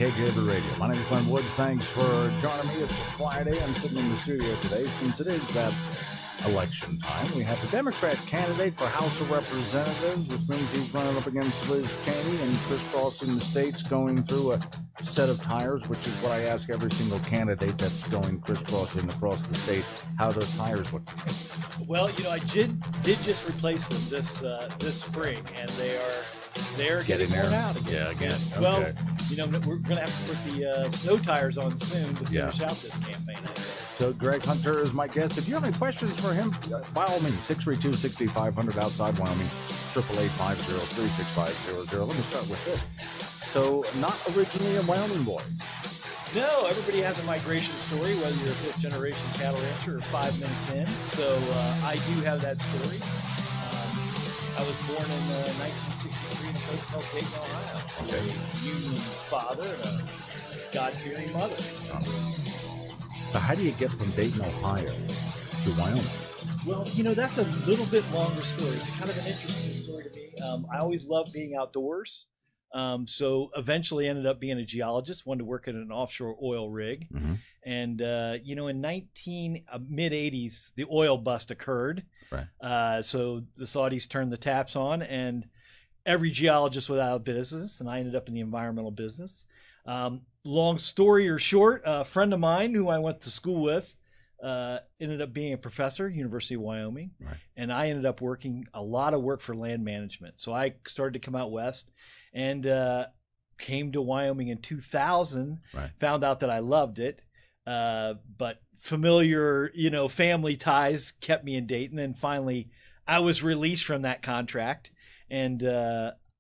KGAB Radio. My name is Glenn Woods. Thanks for joining me. It's Friday. I'm sitting in the studio today since it is that election time. We have the Democrat candidate for House of Representatives, which means he's running up against Liz Cheney and crisscrossing the states, going through a set of tires, which is what I ask every single candidate that's going crisscrossing across the state, how those tires look. Well, you know, I did just replace them this spring, and they're getting worn out again. Yeah, again. Okay. Well, you know, we're going to have to put the snow tires on soon to finish out this campaign. So Greg Hunter is my guest. If you have any questions for him, by all means, 632-6500 outside Wyoming, 888-50-36500. Let me start with this. So, not originally a Wyoming boy. No, everybody has a migration story, whether you're a fifth-generation cattle rancher or 5 minutes in. So, I do have that story. I was born in 1963 in a place called Dayton, Ohio. Okay. A Union father and a God-fearing mother. So how do you get from Dayton, Ohio to Wyoming? Well, you know, that's a little bit longer story. It's kind of an interesting story to me. I always loved being outdoors. So eventually ended up being a geologist, wanted to work at an offshore oil rig. Mm-hmm. And, you know, in mid-'80s, the oil bust occurred. Right. So the Saudis turned the taps on, and every geologist was out of business, and I ended up in the environmental business. Long story or short, a friend of mine who I went to school with ended up being a professor, University of Wyoming. Right. And I ended up working a lot of work for land management. So I started to come out west and came to Wyoming in 2000, right. Found out that I loved it. But familiar, you know, family ties kept me in Dayton. And finally, I was released from that contract. And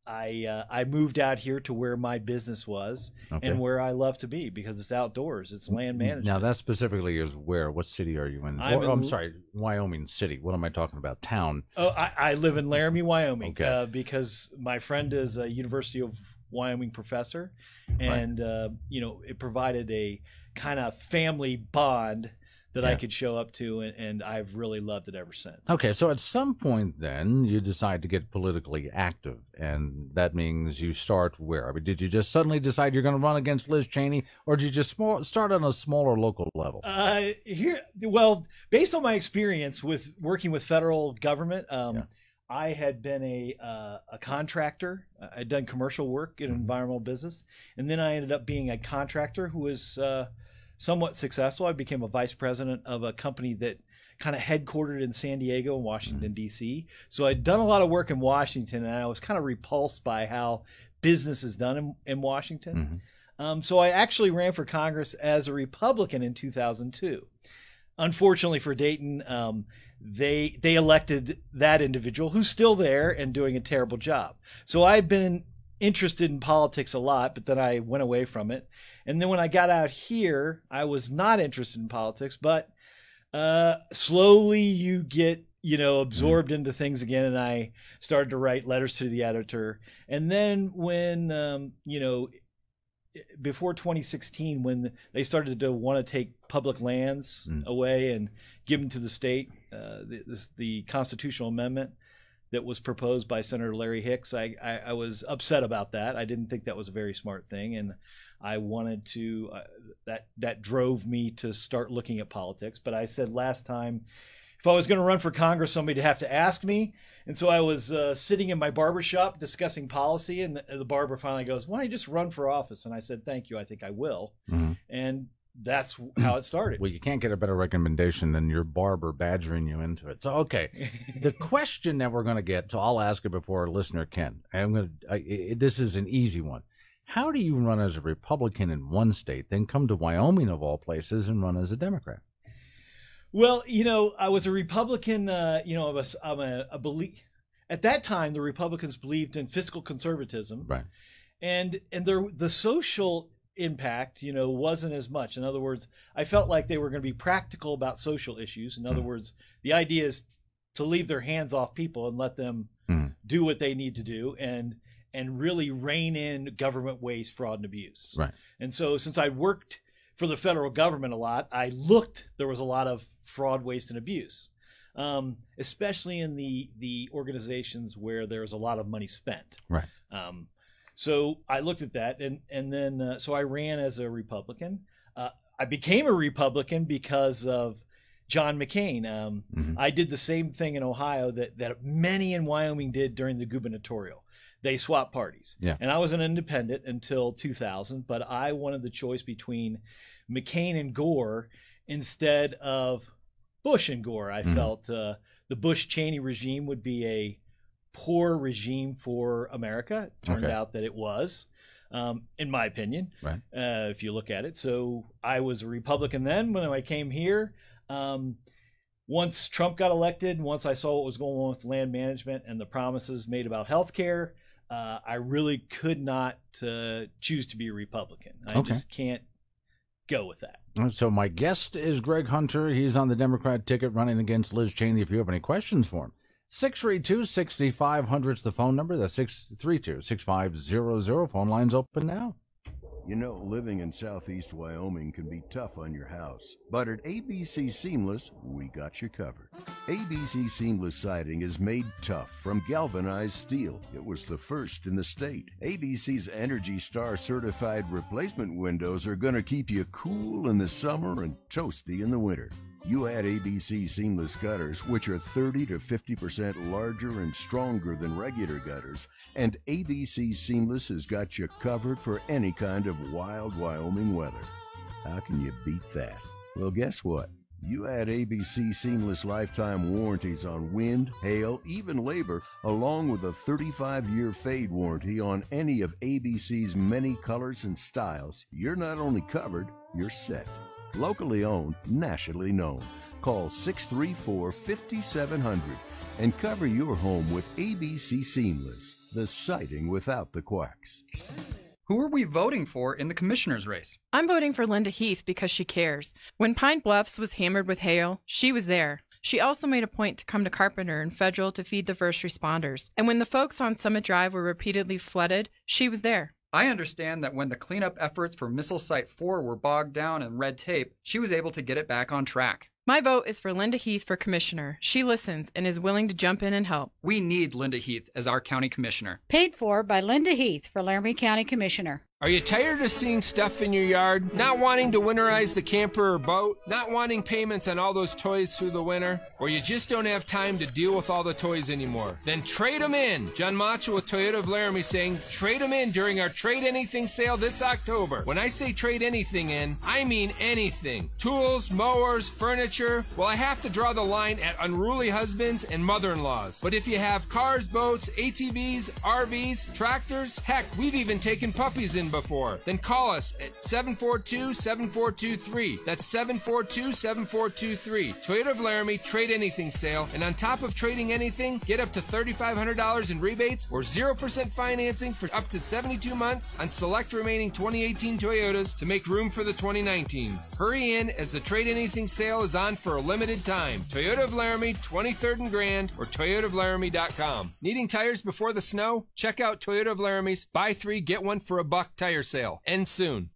I moved out here to where my business was, okay, and where I love to be, because it's outdoors. It's land management. Now, that specifically is where? What city are you in? I'm sorry, Wyoming City. What am I talking about? Town? Oh, I live in Laramie, Wyoming, okay. Because my friend is a University of Wyoming professor, and right. You know, it provided a kind of family bond that I could show up to, and I've really loved it ever since. Okay, so at some point then, you decide to get politically active, and that means you start where? I mean, did you just suddenly decide you're going to run against Liz Cheney, or did you just start on a smaller local level? Well, based on my experience with working with federal government, I had been a contractor. I'd done commercial work in environmental business, and then I ended up being a contractor who was somewhat successful. I became a vice president of a company that kind of headquartered in San Diego and Washington, D.C. So I'd done a lot of work in Washington, and I was kind of repulsed by how business is done in Washington. Mm-hmm. So I actually ran for Congress as a Republican in 2002. Unfortunately for Dayton, they elected that individual, who's still there and doing a terrible job. So I've been interested in politics a lot, but then I went away from it. And then when I got out here, I was not interested in politics, but slowly you get, you know, absorbed into things again. And I started to write letters to the editor. And then when, you know, before 2016, when they started to want to take public lands away and give them to the state, the constitutional amendment that was proposed by Senator Larry Hicks, I was upset about that. I didn't think that was a very smart thing, and I wanted to that drove me to start looking at politics. But I said last time, if I was going to run for Congress, somebody'd have to ask me. And so I was sitting in my barbershop discussing policy, and the barber finally goes, "Why don't you just run for office?" And I said, "Thank you, I think I will." Mm-hmm. And that's how it started. Well, you can't get a better recommendation than your barber badgering you into it. So, okay, the question that we're going to get, so I'll ask it before a listener can. This is an easy one. How do you run as a Republican in one state, then come to Wyoming of all places and run as a Democrat? Well, you know, I was a Republican. You know, I'm a belief. At that time, the Republicans believed in fiscal conservatism, right? And the social impact, you know, wasn't as much. In other words, I felt like they were going to be practical about social issues. In other words, the idea is to leave their hands off people and let them do what they need to do, and really rein in government waste, fraud, and abuse. Right. And so, since I worked for the federal government a lot, there was a lot of fraud, waste, and abuse, especially in the organizations where there's a lot of money spent. Right. So I looked at that, and then so I ran as a Republican. I became a Republican because of John McCain. I did the same thing in Ohio that many in Wyoming did during the gubernatorial. They swapped parties. Yeah. And I was an independent until 2000, but I wanted the choice between McCain and Gore instead of Bush and Gore. I felt the Bush-Cheney regime would be a poor regime for America. It turned out that it was, in my opinion, if you look at it. So I was a Republican then when I came here. Once Trump got elected, once I saw what was going on with land management and the promises made about health care, I really could not choose to be a Republican. I just can't go with that. So my guest is Greg Hunter. He's on the Democrat ticket running against Liz Cheney. If you have any questions for him, 632-6500 is the phone number. That's 632-6500. Phone line's open now. You know, living in southeast Wyoming can be tough on your house, but at ABC Seamless, we got you covered. ABC Seamless Siding is made tough from galvanized steel. It was the first in the state. ABC's Energy Star certified replacement windows are going to keep you cool in the summer and toasty in the winter. You add ABC seamless gutters, which are 30 to 50% larger and stronger than regular gutters, and ABC Seamless has got you covered for any kind of wild Wyoming weather. How can you beat that? Well, guess what? You add ABC Seamless lifetime warranties on wind, hail, even labor, along with a 35-year fade warranty on any of ABC's many colors and styles. You're not only covered, you're set. Locally owned, nationally known. Call 634-5700 and cover your home with ABC Seamless, the siding without the quacks. Who are we voting for in the commissioner's race? I'm voting for Linda Heath because she cares. When Pine Bluffs was hammered with hail, she was there. She also made a point to come to Carpenter and Federal to feed the first responders. And when the folks on Summit Drive were repeatedly flooded, she was there. I understand that when the cleanup efforts for Missile Site 4 were bogged down in red tape, she was able to get it back on track. My vote is for Linda Heath for commissioner. She listens and is willing to jump in and help. We need Linda Heath as our county commissioner. Paid for by Linda Heath for Laramie County Commissioner. Are you tired of seeing stuff in your yard? Not wanting to winterize the camper or boat? Not wanting payments on all those toys through the winter? Or you just don't have time to deal with all the toys anymore? Then trade them in. John Macho with Toyota of Laramie saying trade them in during our Trade Anything sale this October. When I say trade anything in, I mean anything. Tools, mowers, furniture. Well, I have to draw the line at unruly husbands and mother-in-laws. But if you have cars, boats, ATVs, RVs, tractors, heck, we've even taken puppies in before, then call us at 742-7423. That's 742-7423. Toyota of Laramie Trade Anything sale, and on top of trading anything, get up to $3,500 in rebates or 0% financing for up to 72 months on select remaining 2018 Toyotas to make room for the 2019s. Hurry in as the Trade Anything sale is on for a limited time. Toyota of Laramie, 23rd and Grand, or toyotaoflaramie.com. Needing tires before the snow? Check out Toyota of Laramie's Buy 3, Get 1 for a Buck tire sale. Ends soon.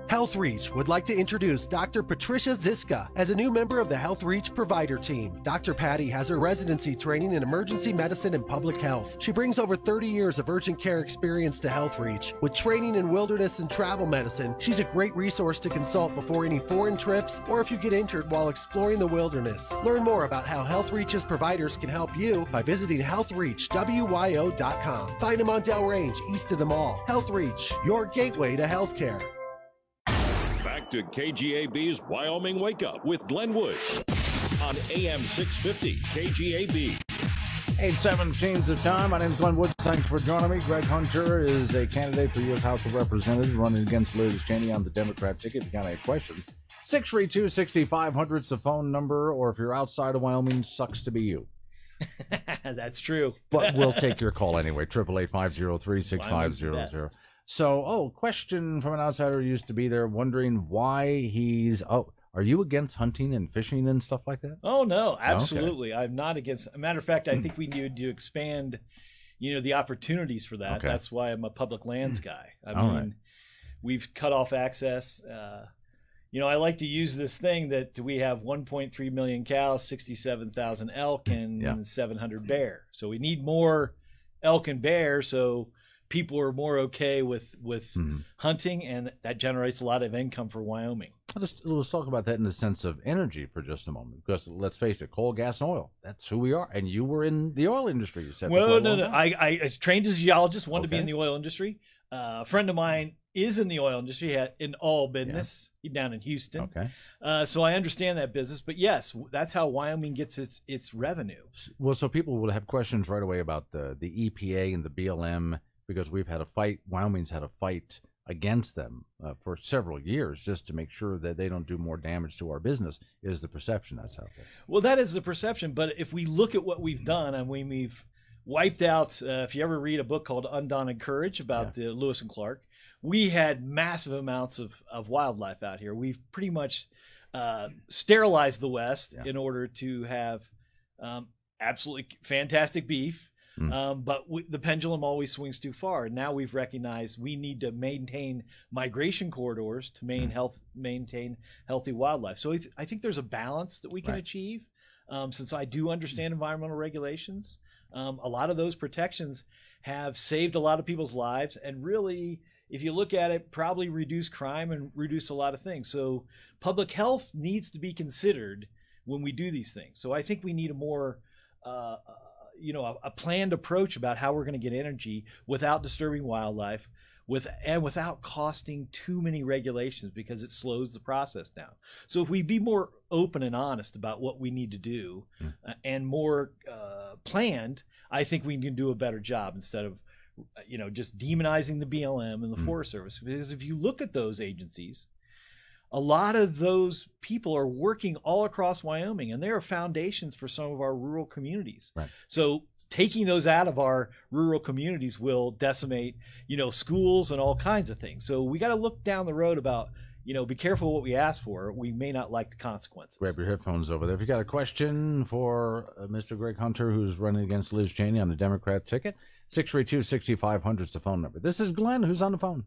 Health Reach would like to introduce Dr. Patricia Ziska as a new member of the Health Reach provider team. Dr. Patty has her residency training in emergency medicine and public health. She brings over 30 years of urgent care experience to Health Reach. With training in wilderness and travel medicine, she's a great resource to consult before any foreign trips or if you get injured while exploring the wilderness. Learn more about how Health Reach's providers can help you by visiting healthreachwyo.com. Find them on Del Range, east of the mall. Health Reach, your gateway to healthcare. Back to KGAB's Wyoming Wake Up with Glenn Woods on AM 650 KGAB. 8:17 the time. My name is Glenn Woods. Thanks for joining me. Greg Hunter is a candidate for U.S. House of Representatives running against Liz Cheney on the Democrat ticket. If you got any questions, 632-6500 is the phone number, or if you're outside of Wyoming, sucks to be you. That's true. But we'll take your call anyway. 888-503-6500. So, question from an outsider who used to be there, wondering why he's... are you against hunting and fishing and stuff like that? Oh, no, absolutely. Okay. I'm not against... As a matter of fact, I think we need to expand, the opportunities for that. Okay. That's why I'm a public lands guy. I mean, we've cut off access. I like to use this thing that we have 1.3 million cows, 67,000 elk, and 700 bear. So we need more elk and bear, so people are more okay with hunting, and that generates a lot of income for Wyoming. Let's talk about that in the sense of energy for just a moment, because let's face it, coal, gas, and oil, that's who we are. And you were in the oil industry, you said. Well, no. I was trained as a geologist, wanted to be in the oil industry. A friend of mine is in the oil industry, in all business, down in Houston. Okay. So I understand that business. But yes, that's how Wyoming gets its revenue. Well, so people will have questions right away about the EPA and the BLM, because we've had a fight. Wyoming's had a fight against them for several years just to make sure that they don't do more damage to our business, is the perception that's out there. Well, that is the perception. But if we look at what we've done, and we've wiped out, if you ever read a book called Undaunted Courage about the Lewis and Clark, we had massive amounts of wildlife out here. We've pretty much sterilized the West in order to have absolutely fantastic beef. But the pendulum always swings too far. And now we've recognized we need to maintain migration corridors to maintain healthy wildlife. So I think there's a balance that we can achieve. Since I do understand environmental regulations, a lot of those protections have saved a lot of people's lives, and really, if you look at it, probably reduce crime and reduce a lot of things. So public health needs to be considered when we do these things. So I think we need a more a planned approach about how we're going to get energy without disturbing wildlife, without costing too many regulations, because it slows the process down. So if we be more open and honest about what we need to do and more planned, I think we can do a better job instead of just demonizing the BLM and the Forest Service. Because if you look at those agencies, a lot of those people are working all across Wyoming, and they are foundations for some of our rural communities. Right. So taking those out of our rural communities will decimate, schools and all kinds of things. So we got to look down the road about, be careful what we ask for. We may not like the consequences. Grab your headphones over there. If you got a question for Mr. Greg Hunter, who's running against Liz Cheney on the Democrat ticket, 632-6500 is the phone number. This is Glenn, who's on the phone.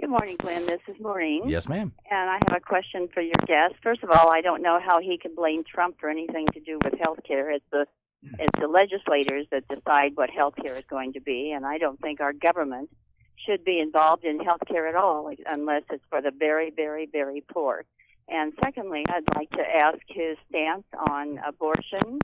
Good morning, Glenn. This is Maureen. Yes, ma'am. And I have a question for your guest. First of all, I don't know how he can blame Trump for anything to do with health care. It's the legislators that decide what health care is going to be, and I don't think our government should be involved in health care at all unless it's for the very, very, very poor. And secondly, I'd like to ask his stance on abortion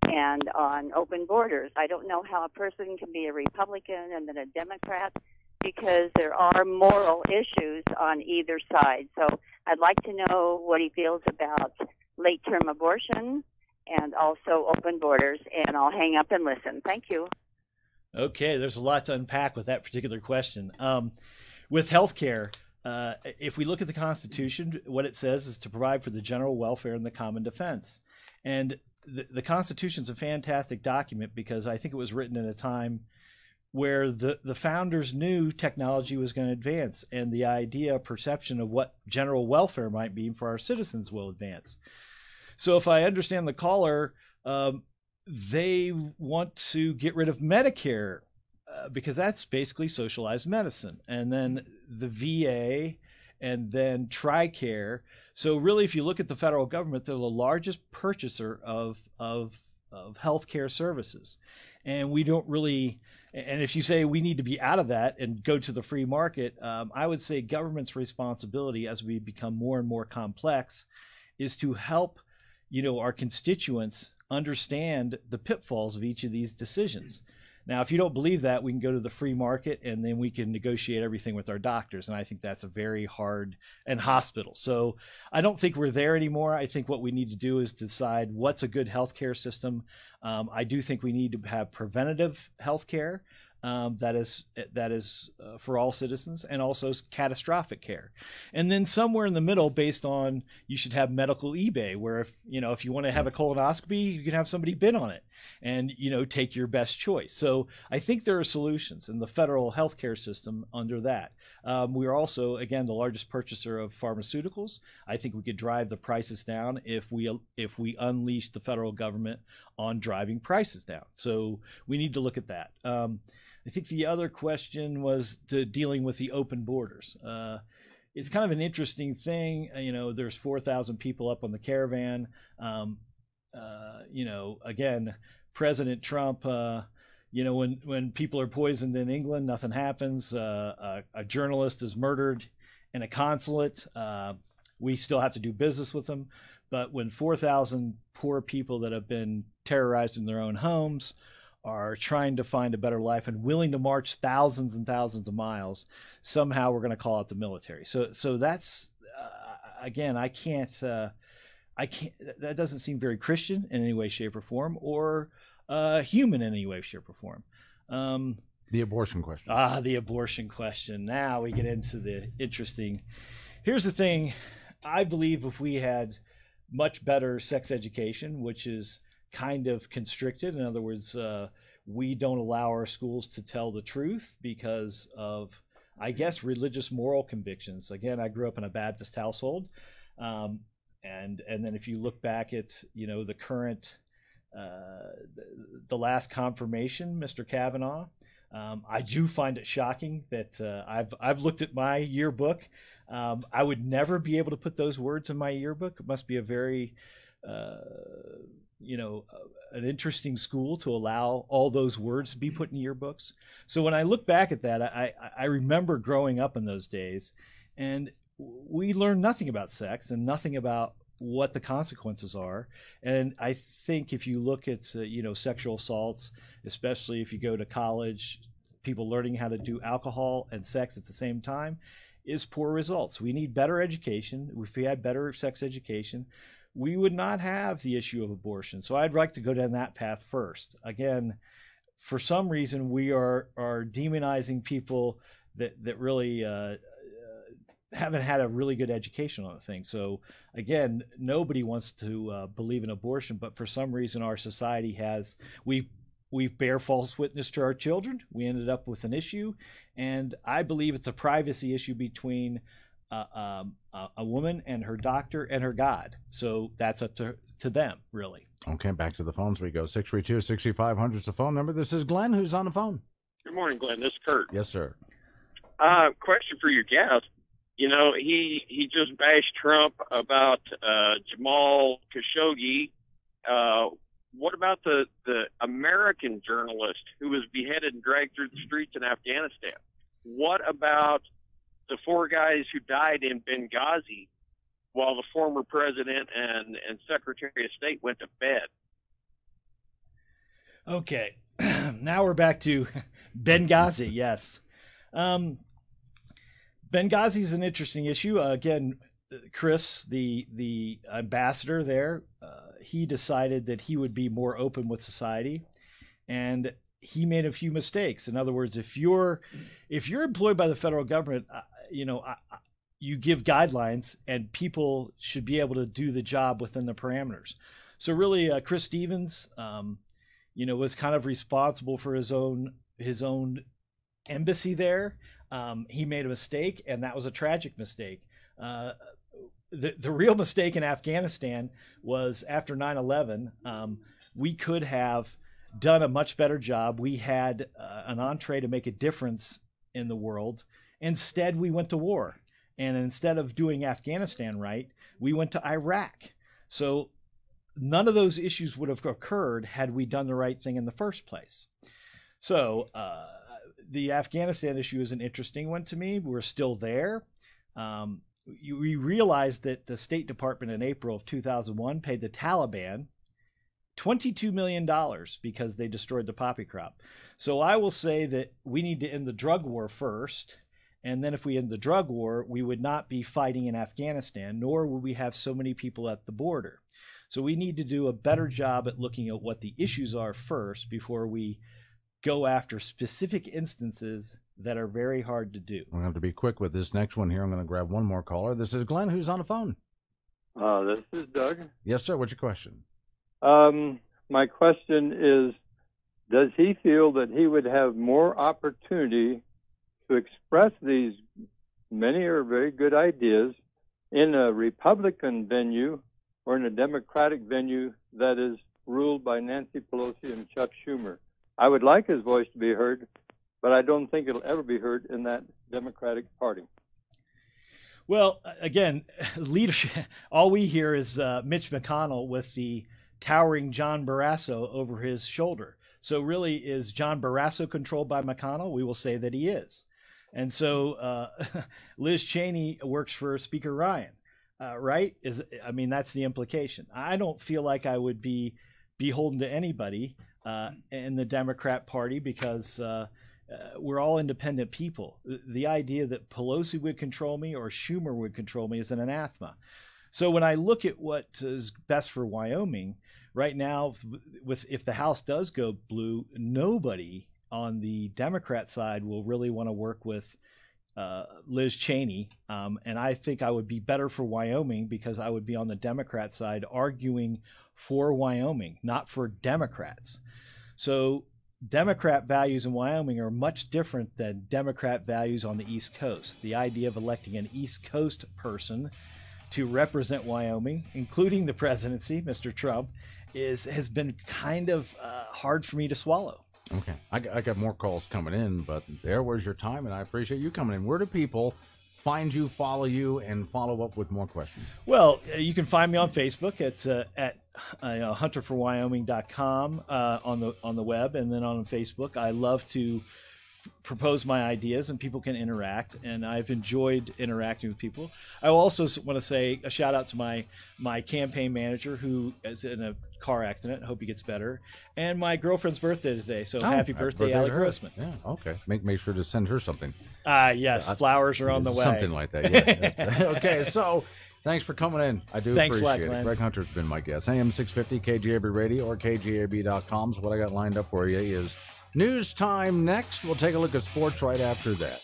and on open borders. I don't know how a person can be a Republican and then a Democrat, because there are moral issues on either side. So I'd like to know what he feels about late-term abortion and also open borders, and I'll hang up and listen. Thank you. Okay, there's a lot to unpack with that particular question. With health care, if we look at the Constitution, what it says is to provide for the general welfare and the common defense. And the Constitution is a fantastic document because I think it was written in a time where the founders knew technology was going to advance, and the perception of what general welfare might be for our citizens will advance. So if I understand the caller, they want to get rid of Medicare because that's basically socialized medicine, and then the VA, and then TRICARE. So really, if you look at the federal government, they're the largest purchaser of healthcare services, and we don't really. And if you say we need to be out of that and go to the free market, I would say government's responsibility as we become more and more complex is to help, our constituents understand the pitfalls of each of these decisions. Now, if you don't believe that, we can go to the free market and then we can negotiate everything with our doctors. And I think that's a very hard, and hospital. So I don't think we're there anymore. I think what we need to do is decide what's a good healthcare system. I do think we need to have preventative healthcare that is for all citizens, and also catastrophic care. And then somewhere in the middle, based on, you should have medical eBay, where if you want to have a colonoscopy, you can have somebody bid on it and take your best choice. So I think there are solutions in the federal healthcare system under that. We are also, again, the largest purchaser of pharmaceuticals. I think we could drive the prices down if we unleash the federal government on driving prices down. So we need to look at that. I think the other question was dealing with the open borders. It's kind of an interesting thing. There's 4,000 people up on the caravan. Again, President Trump, when people are poisoned in England, nothing happens. A journalist is murdered in a consulate. We still have to do business with them. But when 4,000 poor people that have been terrorized in their own homes are trying to find a better life and willing to march thousands and thousands of miles, somehow we're going to call out the military. So that's again, I can't. That doesn't seem very Christian in any way, shape, or form, or human in any way, shape, or form. The abortion question. The abortion question. Now we get into the interesting. Here's the thing. I believe if we had much better sex education, which is kind of constricted. In other words, we don't allow our schools to tell the truth because of, I guess, religious moral convictions. Again, I grew up in a Baptist household. And then if you look back at, the current, the last confirmation, Mr. Kavanaugh, I do find it shocking that I've looked at my yearbook. I would never be able to put those words in my yearbook. It must be a very, an interesting school to allow all those words to be put in yearbooks. So when I look back at that, I remember growing up in those days, and we learned nothing about sex and nothing about what the consequences are. And I think if you look at, sexual assaults, especially if you go to college, people learning how to do alcohol and sex at the same time is poor results. We need better education. If we had better sex education, we would not have the issue of abortion. So I'd like to go down that path first. Again, for some reason, we are demonizing people that really haven't had a really good education on the thing. So again, nobody wants to believe in abortion, but for some reason our society has, we bear false witness to our children. We ended up with an issue, and I believe it's a privacy issue between a woman and her doctor and her God. So that's up to them, really. Okay, back to the phones we go. 632-6500 is the phone number. This is Glenn, who's on the phone. Good morning, Glenn. This is Kurt. Yes, sir. Question for your guest. He just bashed Trump about Jamal Khashoggi. What about the American journalist who was beheaded and dragged through the streets in Afghanistan? What about the 4 guys who died in Benghazi while the former president and Secretary of State went to bed? Okay, now we're back to Benghazi. Yes. Benghazi is an interesting issue. Again, Chris, the ambassador there, he decided that he would be more open with society, and he made a few mistakes. In other words, if you're employed by the federal government, you give guidelines, and people should be able to do the job within the parameters. So really, Chris Stevens, was kind of responsible for his own embassy there. He made a mistake, and that was a tragic mistake. The real mistake in Afghanistan was after 9/11. We could have done a much better job. We had an entree to make a difference in the world. Instead, we went to war. And instead of doing Afghanistan right, we went to Iraq. So none of those issues would have occurred had we done the right thing in the first place. So the Afghanistan issue is an interesting one to me. We're still there. We realized that the State Department in April of 2001 paid the Taliban $22 million because they destroyed the poppy crop. So I will say that we need to end the drug war first. And then if we end the drug war, we would not be fighting in Afghanistan, nor would we have so many people at the border. So we need to do a better job at looking at what the issues are first before we go after specific instances that are very hard to do. We're going to have to be quick with this next one here. I'm going to grab one more caller. This is Glenn, who's on the phone. This is Doug. Yes, sir. What's your question? My question is, does he feel that he would have more opportunity to express these many or very good ideas in a Republican venue or in a Democratic venue that is ruled by Nancy Pelosi and Chuck Schumer? I would like his voice to be heard, but I don't think it'll ever be heard in that Democratic Party. Well, again, leadership, all we hear is Mitch McConnell with the towering John Barrasso over his shoulder. So really, is John Barrasso controlled by McConnell? We will say that he is. And so Liz Cheney works for Speaker Ryan, right? That's the implication. I don't feel like I would be beholden to anybody in the Democrat Party because we're all independent people. The idea that Pelosi would control me or Schumer would control me is an anathema. So when I look at what is best for Wyoming, right now, if the House does go blue, nobody on the Democrat side will really want to work with Liz Cheney. And I think I would be better for Wyoming because I would be on the Democrat side arguing for Wyoming, not for Democrats. So Democrat values in Wyoming are much different than Democrat values on the East Coast. The idea of electing an East Coast person to represent Wyoming, including the presidency, Mr. Trump, has been kind of hard for me to swallow. Okay. I got more calls coming in, but there was your time, and I appreciate you coming in. Where do people find you, follow you, and follow up with more questions? Well, you can find me on Facebook at hunterforwyoming.com on the web, and then on Facebook. I love to propose my ideas and people can interact, and I've enjoyed interacting with people. I also want to say a shout out to my campaign manager who is in a car accident. I hope he gets better. And my girlfriend's birthday today, so happy birthday, Allie Grossman. Yeah, okay. Make sure to send her something. Yes, flowers are on the way. Something like that, yeah. Okay, so thanks for coming in. I do appreciate it. Greg Hunter's been my guest. AM 650, KGAB Radio, or KGAB.com. So what I got lined up for you is news time next. We'll take a look at sports right after that.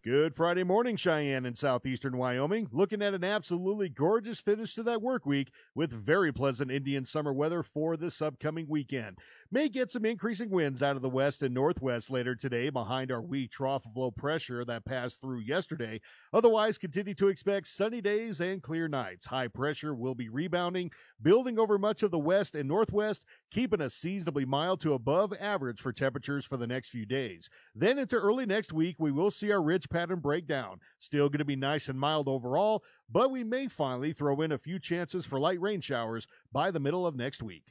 Good Friday morning, Cheyenne and southeastern Wyoming. Looking at an absolutely gorgeous finish to that work week with very pleasant Indian summer weather for this upcoming weekend. May get some increasing winds out of the west and northwest later today behind our weak trough of low pressure that passed through yesterday. Otherwise, continue to expect sunny days and clear nights. High pressure will be rebounding, building over much of the west and northwest, keeping us seasonably mild to above average for temperatures for the next few days. Then into early next week, we will see our ridge pattern break down. Still going to be nice and mild overall, but we may finally throw in a few chances for light rain showers by the middle of next week.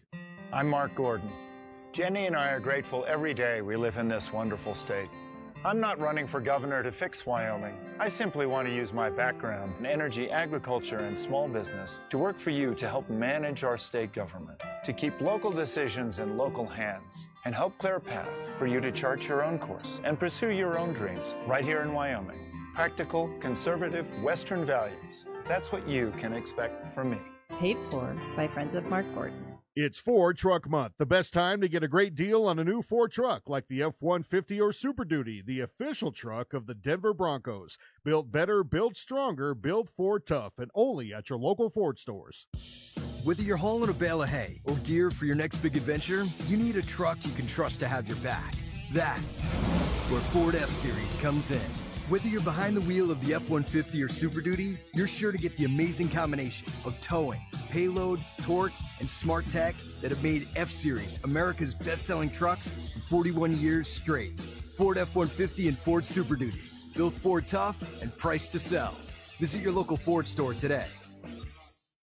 I'm Mark Gordon. Jenny and I are grateful every day we live in this wonderful state. I'm not running for governor to fix Wyoming. I simply want to use my background in energy, agriculture, and small business to work for you to help manage our state government, to keep local decisions in local hands, and help clear a path for you to chart your own course and pursue your own dreams right here in Wyoming. Practical, conservative, Western values. That's what you can expect from me. Paid for by Friends of Mark Gordon. It's Ford Truck Month, the best time to get a great deal on a new Ford truck like the F-150 or Super Duty, the official truck of the Denver Broncos. Built better, built stronger, built Ford tough, and only at your local Ford stores. Whether you're hauling a bale of hay or gear for your next big adventure, you need a truck you can trust to have your back. That's where Ford F-Series comes in. Whether you're behind the wheel of the F-150 or Super Duty, you're sure to get the amazing combination of towing, payload, torque, and smart tech that have made F-Series America's best-selling trucks for 41 years straight. Ford F-150 and Ford Super Duty. Built Ford tough and priced to sell. Visit your local Ford store today.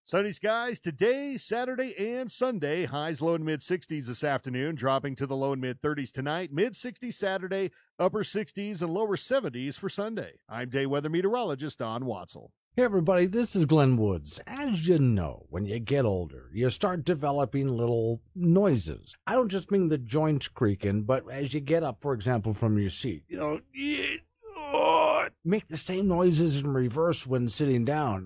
Sunny skies today, Saturday, and Sunday. Highs low and mid-60s this afternoon, dropping to the low and mid-30s tonight. Mid-60s Saturday, upper 60s and lower 70s for Sunday. I'm day weather meteorologist Don Watzel. Hey everybody, this is Glenn Woods. As you know, when you get older, you start developing little noises. I don't just mean the joints creaking, but as you get up, for example, from your seat, make the same noises in reverse when sitting down.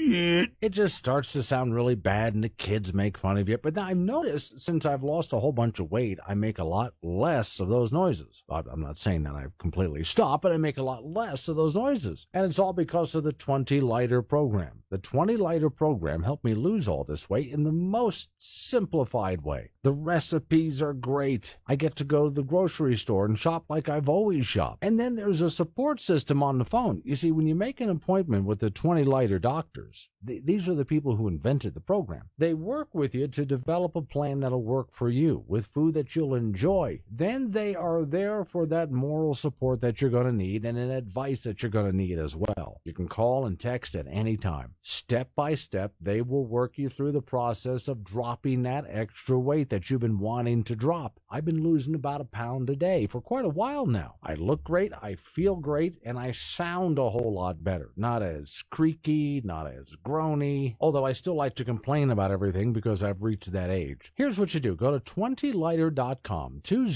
It just starts to sound really bad and the kids make fun of you. But now I've noticed since I've lost a whole bunch of weight, I make a lot less of those noises. I'm not saying that I've completely stopped, but I make a lot less of those noises. And it's all because of the 20 Lighter program. The 20 Lighter program helped me lose all this weight in the most simplified way. The recipes are great. I get to go to the grocery store and shop like I've always shopped. And then there's a support system on the phone. You see, when you make an appointment with the 20 Lighter doctors, these are the people who invented the program. They work with you to develop a plan that'll work for you with food that you'll enjoy. Then they are there for that moral support that you're going to need and an advice that you're going to need as well. You can call and text at any time. Step by step, they will work you through the process of dropping that extra weight that you've been wanting to drop. I've been losing about a pound a day for quite a while now. I look great, I feel great, and I sound a whole lot better. Not as creaky, not as groany, although I still like to complain about everything because I've reached that age. Here's what you do. Go to 20lighter.com, 20